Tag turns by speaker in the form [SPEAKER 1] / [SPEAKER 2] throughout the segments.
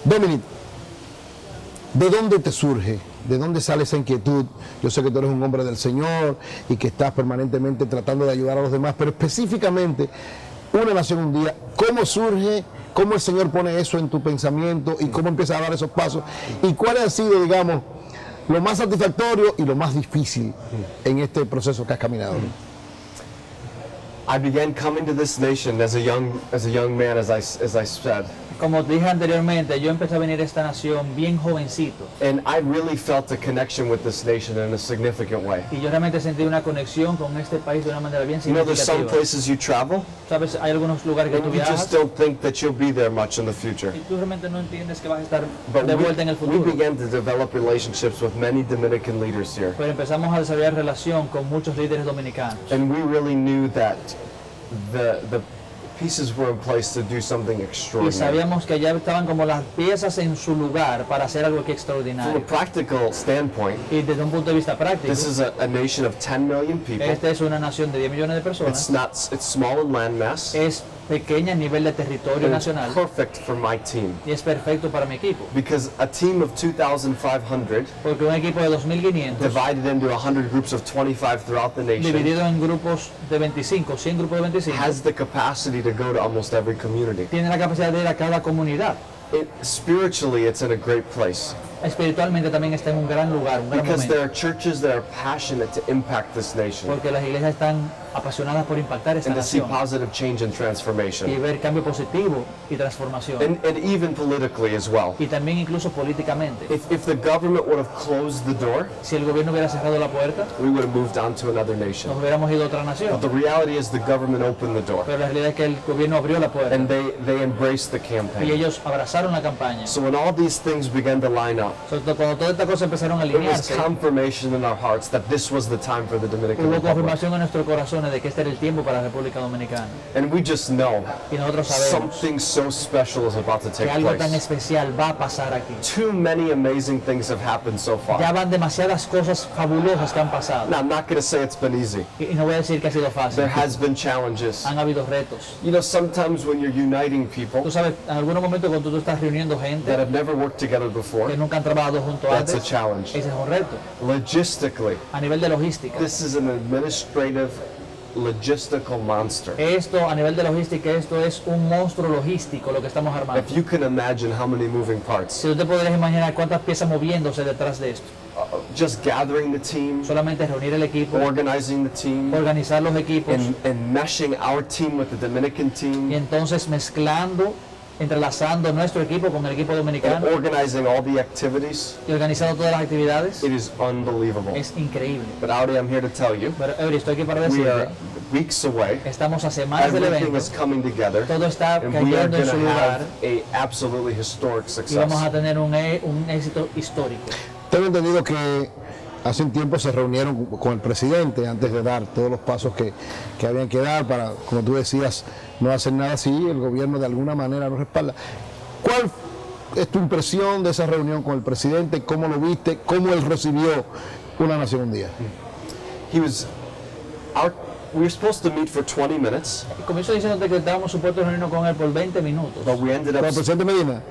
[SPEAKER 1] Dominici, ¿de dónde te surge? ¿De dónde sale esa inquietud? Yo sé que tú eres un hombre del Señor y que estás permanentemente tratando de ayudar a los demás, pero específicamente, una nación un día, ¿cómo surge? ¿Cómo el Señor pone eso en tu pensamiento? ¿Y cómo empiezas a dar esos pasos? ¿Y cuál ha sido, digamos, lo más satisfactorio y lo más difícil en este proceso que has caminado?
[SPEAKER 2] I began coming to this nation as a young man, as I said.
[SPEAKER 3] Como dije anteriormente, yo empecé a venir a esta nación bien jovencito.
[SPEAKER 2] And I really felt a connection with this nation in a significant way.
[SPEAKER 3] Y yo realmente sentí una conexión con este país de una manera bien
[SPEAKER 2] You know, there's some
[SPEAKER 3] significativa.
[SPEAKER 2] places you travel,
[SPEAKER 3] Sabes, hay algunos lugares que tú
[SPEAKER 2] and you
[SPEAKER 3] viajas
[SPEAKER 2] just don't think that you'll be there much in the future.
[SPEAKER 3] y tú realmente no entiendes que vas a estar
[SPEAKER 2] But
[SPEAKER 3] de vuelta en el
[SPEAKER 2] we
[SPEAKER 3] futuro.
[SPEAKER 2] began to develop relationships with many Dominican leaders here.
[SPEAKER 3] Pero empezamos a desarrollar relación con muchos líderes dominicanos.
[SPEAKER 2] And we really knew that the pieces were in place to do something
[SPEAKER 3] Y
[SPEAKER 2] extraordinary.
[SPEAKER 3] sabíamos que ya estaban como las piezas en su lugar para hacer algo que
[SPEAKER 2] From a
[SPEAKER 3] extraordinario.
[SPEAKER 2] practical standpoint,
[SPEAKER 3] Y desde un punto de vista práctico,
[SPEAKER 2] this is a nation of 10 million people.
[SPEAKER 3] esta es una nación de 10 millones de personas.
[SPEAKER 2] It's small in landmass.
[SPEAKER 3] Es pequeña a nivel de territorio
[SPEAKER 2] And it's
[SPEAKER 3] nacional
[SPEAKER 2] perfect for my team.
[SPEAKER 3] y es perfecto para mi equipo.
[SPEAKER 2] Because a team of 2,500
[SPEAKER 3] Porque un equipo de 2.500
[SPEAKER 2] divided into 100 groups of 25 throughout the nation
[SPEAKER 3] dividido en grupos de 25, 100 grupos de 25,
[SPEAKER 2] has the capacity to go to almost every community.
[SPEAKER 3] tiene la capacidad de ir a cada comunidad.
[SPEAKER 2] Spiritually, it's in a great place.
[SPEAKER 3] Espiritualmente también está en un gran lugar, un gran
[SPEAKER 2] Because
[SPEAKER 3] momento.
[SPEAKER 2] there are churches that are passionate to impact this nation
[SPEAKER 3] Porque las iglesias están apasionadas por impactar esta
[SPEAKER 2] and to see
[SPEAKER 3] nación
[SPEAKER 2] positive change and
[SPEAKER 3] y
[SPEAKER 2] transformation.
[SPEAKER 3] ver cambio positivo y transformación.
[SPEAKER 2] And even politically as well.
[SPEAKER 3] Y también incluso políticamente.
[SPEAKER 2] If the government would have closed the door,
[SPEAKER 3] Si el gobierno hubiera cerrado la puerta,
[SPEAKER 2] we would have moved on to another nation.
[SPEAKER 3] nos hubiéramos ido a otra
[SPEAKER 2] But
[SPEAKER 3] nación.
[SPEAKER 2] the reality is the government opened the door
[SPEAKER 3] Pero la realidad es que el gobierno abrió la puerta
[SPEAKER 2] and they embraced the
[SPEAKER 3] y
[SPEAKER 2] campaign.
[SPEAKER 3] ellos abrazaron la campaña.
[SPEAKER 2] So when all these things began to line up,
[SPEAKER 3] Sobre todo cuando todas estas cosas empezaron a
[SPEAKER 2] it was
[SPEAKER 3] alinearse,
[SPEAKER 2] confirmation in our hearts that this was the time for the Dominican
[SPEAKER 3] hubo
[SPEAKER 2] Republic.
[SPEAKER 3] confirmación en nuestros corazones de que este era el tiempo para la República Dominicana.
[SPEAKER 2] And we just know
[SPEAKER 3] Y nosotros sabemos
[SPEAKER 2] something so special is about to
[SPEAKER 3] que
[SPEAKER 2] take
[SPEAKER 3] algo tan
[SPEAKER 2] place.
[SPEAKER 3] especial va a pasar aquí.
[SPEAKER 2] Too many amazing things have happened so
[SPEAKER 3] Ya
[SPEAKER 2] far.
[SPEAKER 3] van demasiadas cosas fabulosas que han pasado.
[SPEAKER 2] Now, I'm not going to say it's been easy.
[SPEAKER 3] Y no voy a decir que ha sido fácil.
[SPEAKER 2] There has been challenges.
[SPEAKER 3] Han habido retos.
[SPEAKER 2] You know, sometimes when you're uniting people
[SPEAKER 3] Tú sabes, en algunos momentos cuando tú estás reuniendo
[SPEAKER 2] that
[SPEAKER 3] gente
[SPEAKER 2] have never worked together
[SPEAKER 3] que
[SPEAKER 2] before,
[SPEAKER 3] nunca han trabajado junto
[SPEAKER 2] that's a
[SPEAKER 3] antes,
[SPEAKER 2] challenge.
[SPEAKER 3] ese es un reto.
[SPEAKER 2] Logistically,
[SPEAKER 3] A nivel de logística.
[SPEAKER 2] this is an administrative, logistical monster.
[SPEAKER 3] Esto, a nivel de logística, esto es un monstruo logístico lo que estamos armando.
[SPEAKER 2] If you can imagine how many moving parts,
[SPEAKER 3] Si tú te podrías imaginar cuántas piezas moviéndose detrás de esto.
[SPEAKER 2] just gathering the team,
[SPEAKER 3] Solamente reunir el equipo,
[SPEAKER 2] organizing the team,
[SPEAKER 3] organizar los equipos
[SPEAKER 2] and meshing our team with the Dominican
[SPEAKER 3] y
[SPEAKER 2] team,
[SPEAKER 3] entonces mezclando, entrelazando nuestro equipo con el equipo
[SPEAKER 2] and
[SPEAKER 3] dominicano
[SPEAKER 2] organizing all the activities.
[SPEAKER 3] y organizando todas las actividades.
[SPEAKER 2] It is unbelievable.
[SPEAKER 3] Es increíble.
[SPEAKER 2] But Audi, I'm here to tell you,
[SPEAKER 3] Pero Eury, estoy aquí para
[SPEAKER 2] we
[SPEAKER 3] decirte,
[SPEAKER 2] are weeks away.
[SPEAKER 3] estamos a semanas del
[SPEAKER 2] Everything
[SPEAKER 3] evento,
[SPEAKER 2] is coming together,
[SPEAKER 3] todo está
[SPEAKER 2] and we are
[SPEAKER 3] cayendo en
[SPEAKER 2] going
[SPEAKER 3] su
[SPEAKER 2] to
[SPEAKER 3] lugar
[SPEAKER 2] have a absolutely historic
[SPEAKER 3] y vamos a
[SPEAKER 2] success.
[SPEAKER 3] tener un éxito histórico.
[SPEAKER 1] Tengo entendido que hace un tiempo se reunieron con el presidente antes de dar todos los pasos que habían que dar para, como tú decías, no hacer nada así, el gobierno de alguna manera lo respalda. ¿Cuál es tu impresión de esa reunión con el presidente? ¿Cómo lo viste? ¿Cómo él recibió una nación un día?
[SPEAKER 2] We were supposed to meet for 20 minutes,
[SPEAKER 3] Y comienzo diciéndote que estábamos supuestos a reunirnos con él por 20 minutos,
[SPEAKER 2] but we ended
[SPEAKER 1] ¿Con el
[SPEAKER 2] up
[SPEAKER 1] presidente Medina?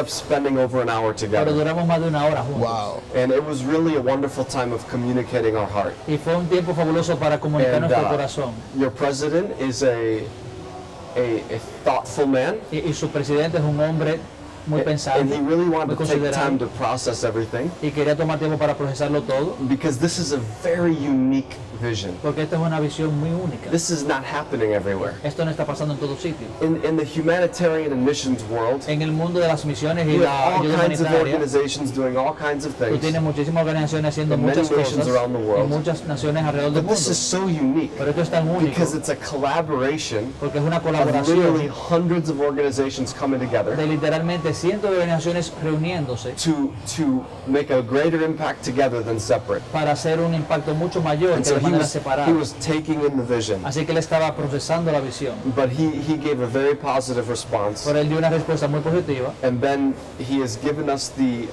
[SPEAKER 2] spending over an hour
[SPEAKER 3] pero
[SPEAKER 2] together.
[SPEAKER 3] duramos más de una hora juntos.
[SPEAKER 1] Wow.
[SPEAKER 2] And it was really a wonderful time of communicating our heart.
[SPEAKER 3] Y fue un tiempo fabuloso para comunicar
[SPEAKER 2] And
[SPEAKER 3] nuestro corazón.
[SPEAKER 2] your president is a thoughtful man,
[SPEAKER 3] Y su presidente es un hombre muy
[SPEAKER 2] and
[SPEAKER 3] pensante,
[SPEAKER 2] he really
[SPEAKER 3] muy
[SPEAKER 2] wanted to take
[SPEAKER 3] considerado,
[SPEAKER 2] time to process everything,
[SPEAKER 3] y quería tomar tiempo para procesarlo todo,
[SPEAKER 2] because this is a very unique vision.
[SPEAKER 3] porque esta es una visión muy única.
[SPEAKER 2] This is not happening everywhere.
[SPEAKER 3] Esto no está pasando en todo sitio.
[SPEAKER 2] In the humanitarian and missions world,
[SPEAKER 3] En el mundo de las misiones y
[SPEAKER 2] you
[SPEAKER 3] la
[SPEAKER 2] have all
[SPEAKER 3] ayuda
[SPEAKER 2] kinds of
[SPEAKER 3] humanitaria,
[SPEAKER 2] organizations doing all kinds of
[SPEAKER 3] tú
[SPEAKER 2] things,
[SPEAKER 3] tienes muchísimas organizaciones haciendo
[SPEAKER 2] in many
[SPEAKER 3] muchas
[SPEAKER 2] nations
[SPEAKER 3] cosas
[SPEAKER 2] around the world.
[SPEAKER 3] en muchas naciones alrededor del
[SPEAKER 2] but this
[SPEAKER 3] mundo.
[SPEAKER 2] is so unique
[SPEAKER 3] Pero esto es tan único
[SPEAKER 2] because it's a collaboration
[SPEAKER 3] porque es una
[SPEAKER 2] of literally
[SPEAKER 3] colaboración
[SPEAKER 2] hundreds of organizations coming together
[SPEAKER 3] de literalmente cientos de organizaciones reuniéndose
[SPEAKER 2] to make a greater impact together than separate.
[SPEAKER 3] para hacer un impacto mucho mayor
[SPEAKER 2] And
[SPEAKER 3] que
[SPEAKER 2] so
[SPEAKER 3] de
[SPEAKER 2] he
[SPEAKER 3] manera
[SPEAKER 2] was
[SPEAKER 3] separada.
[SPEAKER 2] taking in the vision,
[SPEAKER 3] Así que él estaba procesando la visión,
[SPEAKER 2] but he gave a very positive response.
[SPEAKER 3] pero él dio una respuesta muy positiva.
[SPEAKER 2] And then he has given us the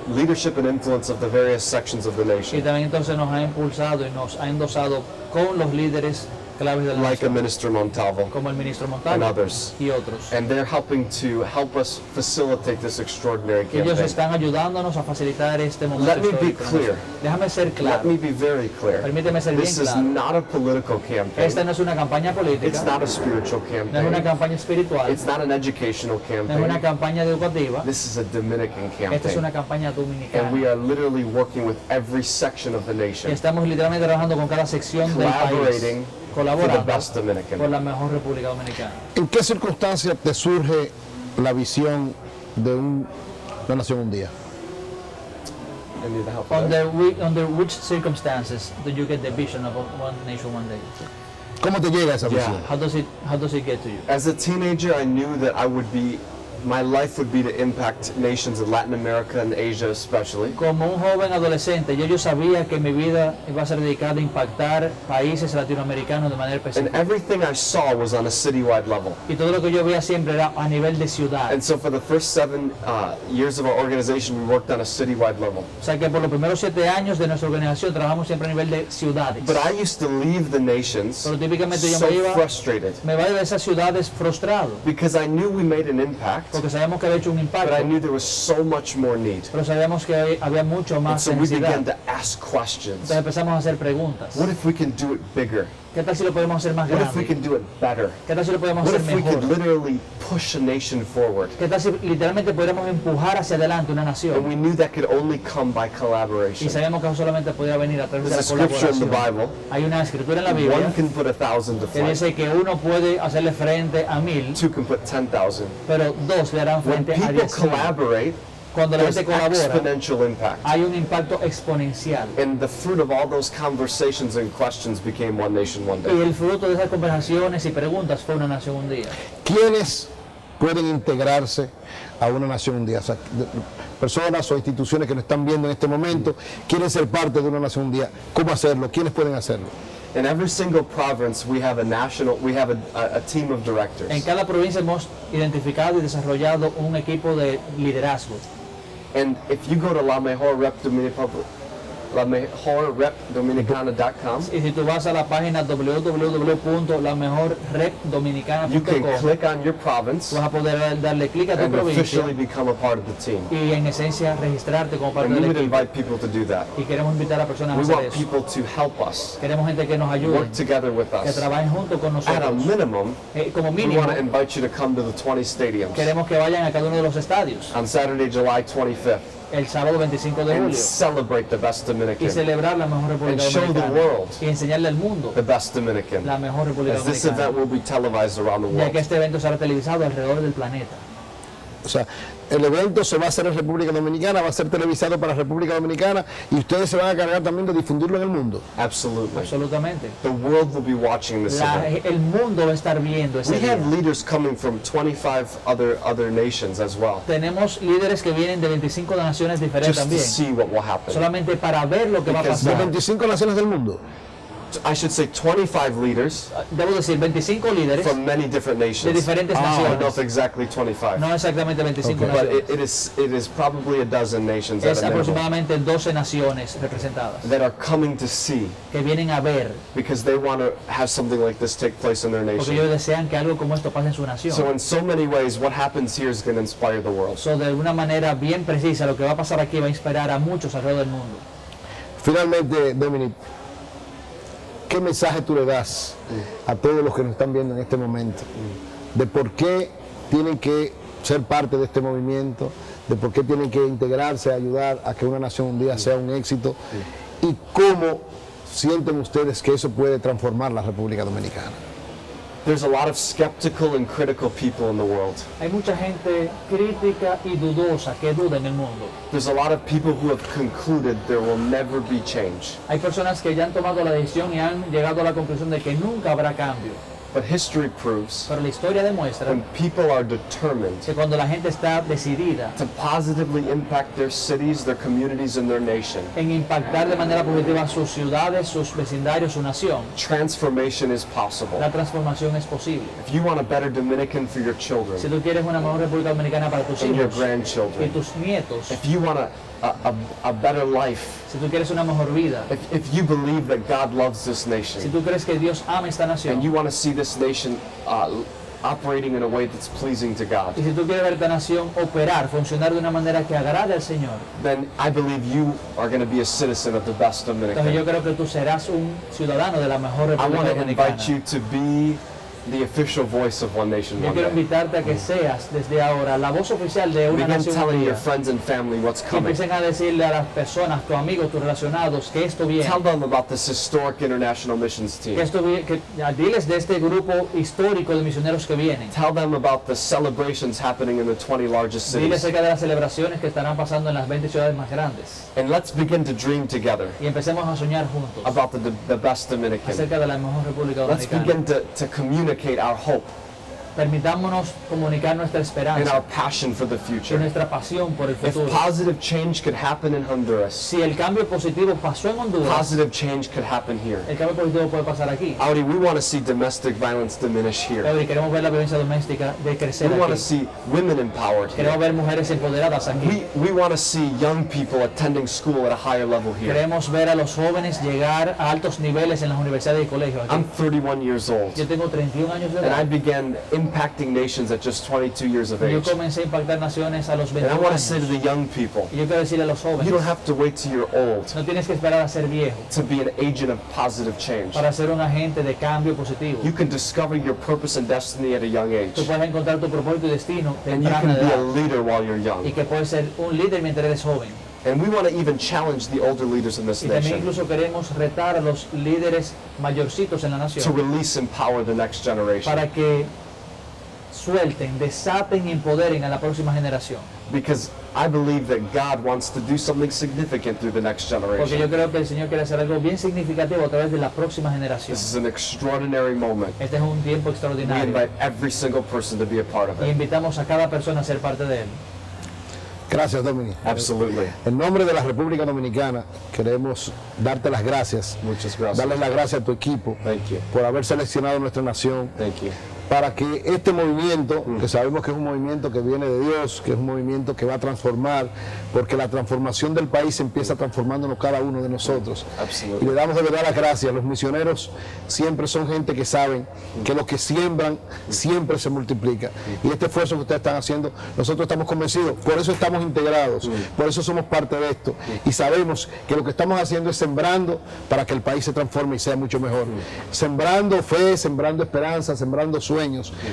[SPEAKER 2] leadership and influence of the various sections of the
[SPEAKER 3] Y
[SPEAKER 2] nation.
[SPEAKER 3] también entonces nos ha impulsado y nos ha endosado con los líderes claves de la
[SPEAKER 2] like a
[SPEAKER 3] nación,
[SPEAKER 2] Minister Montalvo
[SPEAKER 3] como el ministro
[SPEAKER 2] and
[SPEAKER 3] Montalvo
[SPEAKER 2] others.
[SPEAKER 3] y otros.
[SPEAKER 2] And they're helping us facilitate this extraordinary
[SPEAKER 3] Ellos
[SPEAKER 2] campaign.
[SPEAKER 3] están ayudándonos a facilitar este momento
[SPEAKER 2] Let me be
[SPEAKER 3] histórico.
[SPEAKER 2] clear.
[SPEAKER 3] Déjame ser
[SPEAKER 2] Let
[SPEAKER 3] claro.
[SPEAKER 2] me be very clear.
[SPEAKER 3] Permíteme ser bien
[SPEAKER 2] This is
[SPEAKER 3] claro.
[SPEAKER 2] not a political campaign.
[SPEAKER 3] Esta no es una campaña
[SPEAKER 2] It's
[SPEAKER 3] política,
[SPEAKER 2] not a spiritual
[SPEAKER 3] no es una
[SPEAKER 2] campaign.
[SPEAKER 3] campaña espiritual,
[SPEAKER 2] It's not an educational
[SPEAKER 3] no es una
[SPEAKER 2] campaign.
[SPEAKER 3] campaña educativa.
[SPEAKER 2] This is a Dominican
[SPEAKER 3] Esta es una
[SPEAKER 2] campaign.
[SPEAKER 3] campaña
[SPEAKER 2] And
[SPEAKER 3] dominicana.
[SPEAKER 2] we are literally working with every section of the
[SPEAKER 3] Y
[SPEAKER 2] nation,
[SPEAKER 3] estamos literalmente trabajando con cada sección del país,
[SPEAKER 2] collaborating for the
[SPEAKER 3] colaborando
[SPEAKER 2] best
[SPEAKER 3] por
[SPEAKER 2] Dominican.
[SPEAKER 3] la mejor República Dominicana.
[SPEAKER 1] ¿En qué circunstancias te surge la visión de una nación un día?
[SPEAKER 2] I need the help with that.
[SPEAKER 3] Under which circumstances do you get the vision of one nation one day?
[SPEAKER 1] ¿Cómo te llega esa
[SPEAKER 2] Yeah.
[SPEAKER 1] visión?
[SPEAKER 3] How does it get to you?
[SPEAKER 2] As a teenager, I knew that my life would be to impact nations in Latin America and Asia especially.
[SPEAKER 3] Como un joven adolescente, yo sabía que mi vida iba a ser dedicada a impactar países latinoamericanos de manera
[SPEAKER 2] And
[SPEAKER 3] específica.
[SPEAKER 2] everything I saw was on a citywide level.
[SPEAKER 3] Y todo lo que yo veía siempre era a nivel de ciudad.
[SPEAKER 2] And so for the first 7 years of our organization, we worked on a citywide level.
[SPEAKER 3] O sea que por los primeros 7 años de nuestra organización trabajamos siempre a nivel de ciudades.
[SPEAKER 2] But I used to leave the nations
[SPEAKER 3] Pero típicamente yo
[SPEAKER 2] so
[SPEAKER 3] me iba
[SPEAKER 2] frustrated
[SPEAKER 3] de esas ciudades frustrado,
[SPEAKER 2] because I knew we made an impact,
[SPEAKER 3] porque sabíamos que había hecho un
[SPEAKER 2] but
[SPEAKER 3] impacto,
[SPEAKER 2] I knew there was so much more need.
[SPEAKER 3] pero sabíamos que había mucho
[SPEAKER 2] And
[SPEAKER 3] más
[SPEAKER 2] so we began
[SPEAKER 3] necesidad.
[SPEAKER 2] to ask questions.
[SPEAKER 3] Entonces empezamos a hacer preguntas.
[SPEAKER 2] What if we can do it bigger?
[SPEAKER 3] ¿Qué tal si lo podemos hacer más
[SPEAKER 2] What if we
[SPEAKER 3] grande?
[SPEAKER 2] can do it better?
[SPEAKER 3] ¿Qué tal si lo podemos
[SPEAKER 2] What
[SPEAKER 3] hacer
[SPEAKER 2] if we could
[SPEAKER 3] mejor?
[SPEAKER 2] literally push a nation forward?
[SPEAKER 3] ¿Qué tal si literalmente podríamos empujar hacia adelante una
[SPEAKER 2] And
[SPEAKER 3] nación?
[SPEAKER 2] we knew that could only come by
[SPEAKER 3] Y
[SPEAKER 2] collaboration.
[SPEAKER 3] sabíamos que eso solamente podía venir a través de
[SPEAKER 2] There's
[SPEAKER 3] la
[SPEAKER 2] a scripture in the
[SPEAKER 3] colaboración.
[SPEAKER 2] Bible.
[SPEAKER 3] Hay una escritura en la
[SPEAKER 2] One
[SPEAKER 3] Biblia
[SPEAKER 2] can put 1,000 to
[SPEAKER 3] que
[SPEAKER 2] flight.
[SPEAKER 3] dice que uno puede hacerle frente a 1000,
[SPEAKER 2] 2 can put 10,000.
[SPEAKER 3] pero 2 le harán
[SPEAKER 2] When
[SPEAKER 3] frente a
[SPEAKER 2] people
[SPEAKER 3] 10,000.
[SPEAKER 2] collaborate,
[SPEAKER 3] Cuando la
[SPEAKER 2] there's
[SPEAKER 3] gente colabora,
[SPEAKER 2] exponential impact.
[SPEAKER 3] hay un impacto exponencial.
[SPEAKER 2] And the fruit of all those conversations and questions became One Nation, One
[SPEAKER 3] Y
[SPEAKER 2] Day.
[SPEAKER 3] el fruto de esas conversaciones y preguntas fue una nación un día.
[SPEAKER 1] ¿Quiénes pueden integrarse a una nación un día? O sea, personas o instituciones que nos están viendo en este momento quieren ser parte de una nación un día. ¿Cómo hacerlo? ¿Quiénes pueden hacerlo?
[SPEAKER 2] In every single province, we have a team of directors.
[SPEAKER 3] En cada provincia hemos identificado y desarrollado un equipo de liderazgo.
[SPEAKER 2] And if you go to lamejorrepdominicana.com,
[SPEAKER 3] Y si tú vas a la página www.lamejorrepdominicana.com,
[SPEAKER 2] you can click on your province
[SPEAKER 3] vas a poder darle clic a tu
[SPEAKER 2] and
[SPEAKER 3] provincia
[SPEAKER 2] officially become a part of the team.
[SPEAKER 3] y en esencia registrarte como parte
[SPEAKER 2] And we
[SPEAKER 3] del
[SPEAKER 2] would
[SPEAKER 3] equipo.
[SPEAKER 2] invite people to do that.
[SPEAKER 3] Y queremos invitar a personas a
[SPEAKER 2] We
[SPEAKER 3] hacer
[SPEAKER 2] want
[SPEAKER 3] eso.
[SPEAKER 2] people to help us,
[SPEAKER 3] Queremos gente que nos ayude,
[SPEAKER 2] work together with
[SPEAKER 3] que
[SPEAKER 2] us.
[SPEAKER 3] trabajen junto con
[SPEAKER 2] At a
[SPEAKER 3] nosotros.
[SPEAKER 2] minimum,
[SPEAKER 3] Como
[SPEAKER 2] we
[SPEAKER 3] mínimo,
[SPEAKER 2] want to invite you to come to the 20 stadiums
[SPEAKER 3] queremos que vayan a cada uno de los estadios
[SPEAKER 2] on Saturday, July 25th
[SPEAKER 3] el sábado 25 de
[SPEAKER 2] and
[SPEAKER 3] julio
[SPEAKER 2] celebrate the best
[SPEAKER 3] y
[SPEAKER 2] Dominican,
[SPEAKER 3] celebrar la mejor República
[SPEAKER 2] And show the
[SPEAKER 3] Dominicana
[SPEAKER 2] world
[SPEAKER 3] y enseñarle al mundo
[SPEAKER 2] the best Dominican.
[SPEAKER 3] la mejor República
[SPEAKER 2] As this event
[SPEAKER 3] Dominicana,
[SPEAKER 2] will be televised around the
[SPEAKER 3] ya
[SPEAKER 2] world.
[SPEAKER 3] que este evento será televisado alrededor del planeta.
[SPEAKER 1] O sea, el evento se va a hacer en República Dominicana, va a ser televisado para República Dominicana y ustedes se van a cargar también de difundirlo en el mundo.
[SPEAKER 2] Absolutely.
[SPEAKER 3] Absolutamente.
[SPEAKER 2] The world will be watching this event.
[SPEAKER 3] El mundo va a estar viendo ese
[SPEAKER 2] We
[SPEAKER 3] día.
[SPEAKER 2] have leaders coming from 25 other nations as well,
[SPEAKER 3] Tenemos líderes que vienen de 25 naciones diferentes
[SPEAKER 2] just to
[SPEAKER 3] también,
[SPEAKER 2] see what will happen.
[SPEAKER 3] solamente para ver lo que va a
[SPEAKER 2] Because
[SPEAKER 1] De
[SPEAKER 3] pasar.
[SPEAKER 1] 25 naciones del mundo.
[SPEAKER 2] I should say 25 leaders
[SPEAKER 3] Debo decir, 25 líderes
[SPEAKER 2] from many different
[SPEAKER 3] de
[SPEAKER 2] nations.
[SPEAKER 3] diferentes
[SPEAKER 2] I don't know
[SPEAKER 3] naciones.
[SPEAKER 2] if exactly 25,
[SPEAKER 3] No exactamente 25
[SPEAKER 2] but
[SPEAKER 3] naciones.
[SPEAKER 2] it is probably a dozen nations at
[SPEAKER 3] Es
[SPEAKER 2] a minimum
[SPEAKER 3] aproximadamente 12 naciones representadas
[SPEAKER 2] that are coming to see
[SPEAKER 3] que vienen a ver
[SPEAKER 2] because they want to have something like this take place in their
[SPEAKER 3] porque
[SPEAKER 2] nation.
[SPEAKER 3] ellos desean que algo como esto pase en su nación.
[SPEAKER 2] So in so many ways, what happens here is going to inspire the world.
[SPEAKER 3] So, de una manera bien precisa, lo que va a pasar aquí va a inspirar a muchos alrededor del mundo.
[SPEAKER 1] Finalmente, Dominic, ¿qué mensaje tú le das a todos los que nos están viendo en este momento de por qué tienen que ser parte de este movimiento, de por qué tienen que integrarse, ayudar a que una nación un día sea un éxito y cómo sienten ustedes que eso puede transformar la República Dominicana?
[SPEAKER 2] There's a lot of skeptical and critical people in the world.
[SPEAKER 3] Hay mucha gente crítica y dudosa que duda en el mundo.
[SPEAKER 2] There's a lot of people who have concluded there will never be change.
[SPEAKER 3] Hay personas que ya han tomado la decisión y han llegado a la conclusión de que nunca habrá cambio.
[SPEAKER 2] But history proves
[SPEAKER 3] Pero la historia demuestra
[SPEAKER 2] when people are determined
[SPEAKER 3] que cuando la gente está decidida
[SPEAKER 2] to positively impact their cities, their communities, and their nation,
[SPEAKER 3] en impactar de manera positiva sus ciudades, sus vecindarios, su nación,
[SPEAKER 2] transformation is possible.
[SPEAKER 3] la transformación es posible.
[SPEAKER 2] If you want a better Dominican for your
[SPEAKER 3] Si
[SPEAKER 2] children
[SPEAKER 3] tú quieres una mejor República Dominicana para tus
[SPEAKER 2] and your
[SPEAKER 3] hijos y
[SPEAKER 2] grandchildren,
[SPEAKER 3] tus nietos,
[SPEAKER 2] if you want a better life,
[SPEAKER 3] si tú quieres una mejor vida,
[SPEAKER 2] if you believe that God loves this
[SPEAKER 3] si
[SPEAKER 2] nation,
[SPEAKER 3] tú crees que Dios ama esta
[SPEAKER 2] and
[SPEAKER 3] nación,
[SPEAKER 2] you want to see this nation operating in a way that's pleasing to God,
[SPEAKER 3] y si tú quieres ver esta nación operar, funcionar de una manera que agrade al Señor,
[SPEAKER 2] then I believe you are going to be a citizen of the best
[SPEAKER 3] entonces yo
[SPEAKER 2] Dominican.
[SPEAKER 3] creo que tú serás un ciudadano de la mejor
[SPEAKER 2] I
[SPEAKER 3] República
[SPEAKER 2] want to
[SPEAKER 3] Dominicana.
[SPEAKER 2] invite you to be the official voice of One Nation
[SPEAKER 3] Yo
[SPEAKER 2] one
[SPEAKER 3] quiero
[SPEAKER 2] day.
[SPEAKER 3] invitarte a que seas desde ahora la voz oficial de una
[SPEAKER 2] Begin
[SPEAKER 3] nación un
[SPEAKER 2] telling
[SPEAKER 3] día.
[SPEAKER 2] your friends and family what's
[SPEAKER 3] Y
[SPEAKER 2] coming.
[SPEAKER 3] empiecen a decirle a las personas, tus amigos, tus relacionados, que esto viene.
[SPEAKER 2] Tell them about this historic international missions
[SPEAKER 3] Que
[SPEAKER 2] team.
[SPEAKER 3] esto diles de este grupo histórico de misioneros que vienen.
[SPEAKER 2] Tell them about the celebrations happening in the 20 largest
[SPEAKER 3] Dile
[SPEAKER 2] cities.
[SPEAKER 3] acerca de las celebraciones que estarán pasando en las 20 ciudades más grandes.
[SPEAKER 2] And let's begin to dream together
[SPEAKER 3] Y empecemos a soñar juntos
[SPEAKER 2] about the best Dominican.
[SPEAKER 3] acerca de la mejor República
[SPEAKER 2] Let's
[SPEAKER 3] Dominicana.
[SPEAKER 2] begin to communicate our hope
[SPEAKER 3] Permitámonos comunicar nuestra
[SPEAKER 2] and
[SPEAKER 3] esperanza
[SPEAKER 2] our passion for the
[SPEAKER 3] y
[SPEAKER 2] future.
[SPEAKER 3] nuestra pasión por el
[SPEAKER 2] If
[SPEAKER 3] futuro.
[SPEAKER 2] positive change could happen in Honduras,
[SPEAKER 3] Si el cambio positivo pasó en Honduras,
[SPEAKER 2] positive change could happen here.
[SPEAKER 3] el cambio positivo puede pasar aquí.
[SPEAKER 2] Audi, we want to see domestic violence diminish here.
[SPEAKER 3] Y queremos ver la violencia doméstica de crecer
[SPEAKER 2] We want to
[SPEAKER 3] aquí.
[SPEAKER 2] see women empowered
[SPEAKER 3] Queremos
[SPEAKER 2] here.
[SPEAKER 3] ver mujeres empoderadas aquí.
[SPEAKER 2] We want to see young people attending school at a higher level here.
[SPEAKER 3] Queremos ver a los jóvenes llegar a altos niveles en las universidades y colegios aquí.
[SPEAKER 2] I'm 31 years old,
[SPEAKER 3] Yo tengo 31 años de
[SPEAKER 2] and I
[SPEAKER 3] edad.
[SPEAKER 2] began impacting nations at just 22 years of
[SPEAKER 3] Y yo
[SPEAKER 2] age.
[SPEAKER 3] comencé a impactar naciones a los
[SPEAKER 2] And I
[SPEAKER 3] 21
[SPEAKER 2] want to say to
[SPEAKER 3] años.
[SPEAKER 2] the young people,
[SPEAKER 3] Y yo quiero decirle a los
[SPEAKER 2] you
[SPEAKER 3] jóvenes,
[SPEAKER 2] don't have to wait till you're old
[SPEAKER 3] no tienes que esperar a ser viejo
[SPEAKER 2] to be an agent of positive change.
[SPEAKER 3] para ser un agente de cambio positivo.
[SPEAKER 2] You can discover your purpose and destiny at a young age,
[SPEAKER 3] Tú puedes encontrar tu propósito y destino
[SPEAKER 2] and you
[SPEAKER 3] temprana
[SPEAKER 2] can be a
[SPEAKER 3] edad
[SPEAKER 2] leader while you're
[SPEAKER 3] y
[SPEAKER 2] young.
[SPEAKER 3] que puedes ser un líder mientras eres joven.
[SPEAKER 2] And we want to even challenge the older leaders in this
[SPEAKER 3] Y también
[SPEAKER 2] nation
[SPEAKER 3] incluso queremos retar a los líderes mayorcitos en la
[SPEAKER 2] to
[SPEAKER 3] nación
[SPEAKER 2] release and empower the next generation.
[SPEAKER 3] para que suelten, desaten y empoderen a la próxima generación.
[SPEAKER 2] Because I believe that God wants to do something significant through the next
[SPEAKER 3] Porque yo
[SPEAKER 2] generation.
[SPEAKER 3] creo que el Señor quiere hacer algo bien significativo a través de la próxima generación.
[SPEAKER 2] This is an extraordinary moment.
[SPEAKER 3] Este es un tiempo
[SPEAKER 2] We
[SPEAKER 3] extraordinario
[SPEAKER 2] invite every single person to be a part of
[SPEAKER 3] y
[SPEAKER 2] it.
[SPEAKER 3] invitamos a cada persona a ser parte de él.
[SPEAKER 1] Gracias, Dominic.
[SPEAKER 2] Absolutely.
[SPEAKER 1] En nombre de la República Dominicana queremos darte las gracias,
[SPEAKER 2] Muchas gracias.
[SPEAKER 1] darle las gracias a tu equipo
[SPEAKER 2] Thank you.
[SPEAKER 1] por haber seleccionado nuestra nación
[SPEAKER 2] Thank you.
[SPEAKER 1] para que este movimiento, que sabemos que es un movimiento que viene de Dios, que es un movimiento que va a transformar, porque la transformación del país empieza transformándonos cada uno de nosotros.
[SPEAKER 2] Absolutely.
[SPEAKER 1] Y le damos de verdad las gracias. Los misioneros siempre son gente que saben que lo que siembran siempre se multiplica. Y este esfuerzo que ustedes están haciendo, nosotros estamos convencidos, por eso estamos integrados, por eso somos parte de esto. Y sabemos que lo que estamos haciendo es sembrando para que el país se transforme y sea mucho mejor. Sembrando fe, sembrando esperanza, sembrando sueños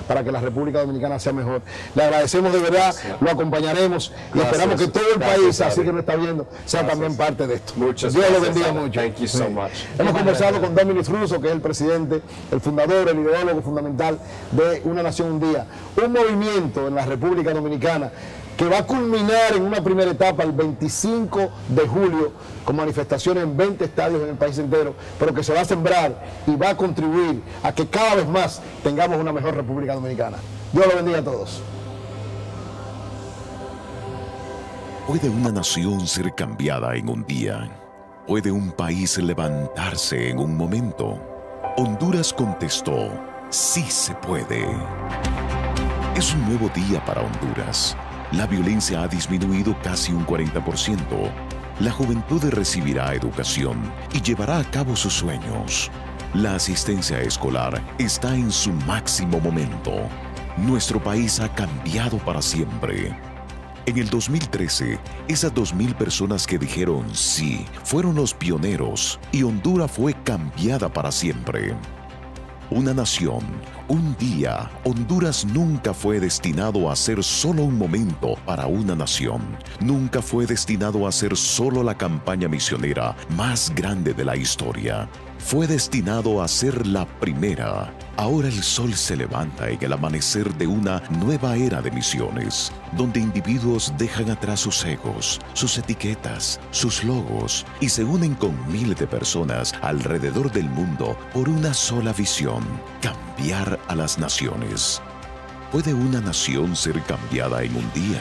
[SPEAKER 1] para que la República Dominicana sea mejor. Le agradecemos de verdad, lo acompañaremos y
[SPEAKER 2] Gracias.
[SPEAKER 1] esperamos que todo el
[SPEAKER 2] Gracias,
[SPEAKER 1] país, así
[SPEAKER 2] Adi.
[SPEAKER 1] que nos está viendo, sea también parte de esto.
[SPEAKER 2] Muchas
[SPEAKER 1] Dios lo
[SPEAKER 2] gracias,
[SPEAKER 1] bendiga
[SPEAKER 2] Adi.
[SPEAKER 1] mucho.
[SPEAKER 2] Thank you so much.
[SPEAKER 1] Hemos conversado con Dominici Russo, que es el presidente, el fundador, el ideólogo fundamental de Una Nación Un Día. Un movimiento en la República Dominicana que va a culminar en una primera etapa el 25 de julio con manifestaciones en 20 estadios en el país entero, pero que se va a sembrar y va a contribuir a que cada vez más tengamos una mejor República Dominicana. Dios lo bendiga a todos.
[SPEAKER 4] ¿Puede una nación ser cambiada en un día? ¿Puede un país levantarse en un momento? Honduras contestó, sí se puede. Es un nuevo día para Honduras. La violencia ha disminuido casi un 40%. La juventud recibirá educación y llevará a cabo sus sueños. La asistencia escolar está en su máximo momento. Nuestro país ha cambiado para siempre. En el 2013, esas 2.000 personas que dijeron sí fueron los pioneros y Honduras fue cambiada para siempre. Una nación, un día. Honduras nunca fue destinado a ser solo un momento para una nación. Nunca fue destinado a ser solo la campaña misionera más grande de la historia. Fue destinado a ser la primera. Ahora el sol se levanta en el amanecer de una nueva era de misiones, donde individuos dejan atrás sus egos, sus etiquetas, sus logos y se unen con miles de personas alrededor del mundo por una sola visión: cambiar a las naciones. ¿Puede una nación ser cambiada en un día?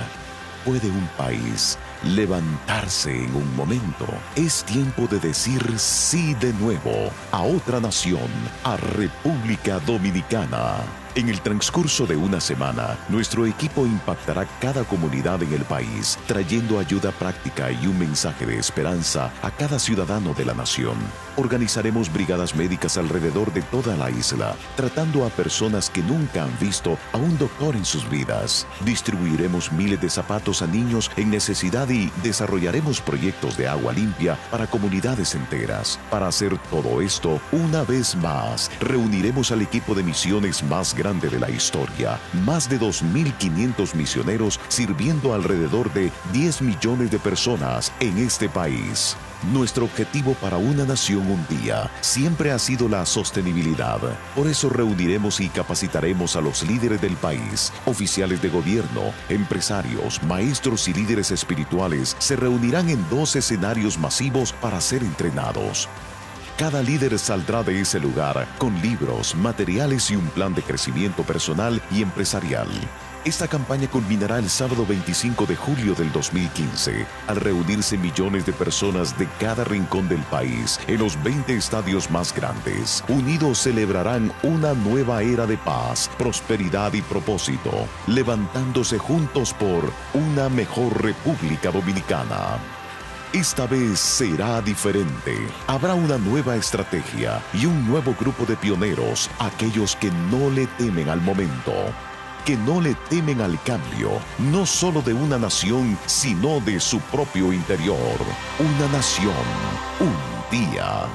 [SPEAKER 4] ¿Puede un país levantarse en un momento? Es tiempo de decir sí de nuevo a otra nación, a República Dominicana. En el transcurso de una semana, nuestro equipo impactará cada comunidad en el país, trayendo ayuda práctica y un mensaje de esperanza a cada ciudadano de la nación. Organizaremos brigadas médicas alrededor de toda la isla, tratando a personas que nunca han visto a un doctor en sus vidas. Distribuiremos miles de zapatos a niños en necesidad y desarrollaremos proyectos de agua limpia para comunidades enteras. Para hacer todo esto, una vez más, reuniremos al equipo de misiones más grande de la historia, más de 2.500 misioneros sirviendo alrededor de 10 millones de personas en este país. Nuestro objetivo para una nación un día siempre ha sido la sostenibilidad. Por eso reuniremos y capacitaremos a los líderes del país, oficiales de gobierno, empresarios, maestros y líderes espirituales se reunirán en 2 escenarios masivos para ser entrenados. Cada líder saldrá de ese lugar con libros, materiales y un plan de crecimiento personal y empresarial. Esta campaña culminará el sábado 25 de julio del 2015, al reunirse millones de personas de cada rincón del país en los 20 estadios más grandes. Unidos celebrarán una nueva era de paz, prosperidad y propósito, levantándose juntos por una mejor República Dominicana. Esta vez será diferente. Habrá una nueva estrategia y un nuevo grupo de pioneros, aquellos que no le temen al momento, que no le temen al cambio, no solo de una nación, sino de su propio interior. Una nación, un día.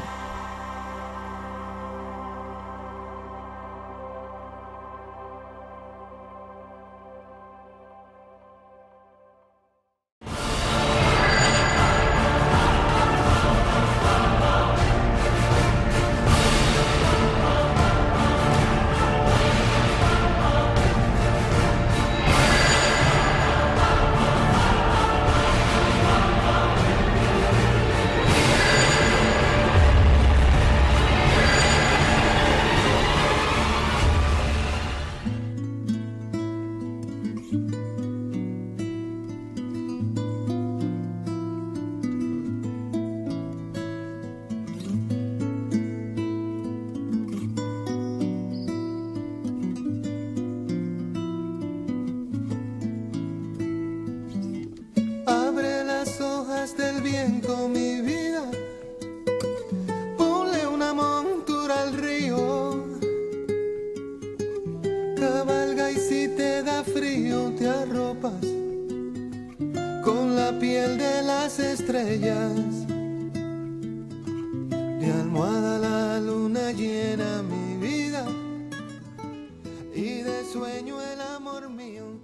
[SPEAKER 5] Del viento, mi vida, ponle una montura al río, cabalga y si te da frío te arropas con la piel de las estrellas, de almohada la luna llena mi vida y de sueño el amor mío.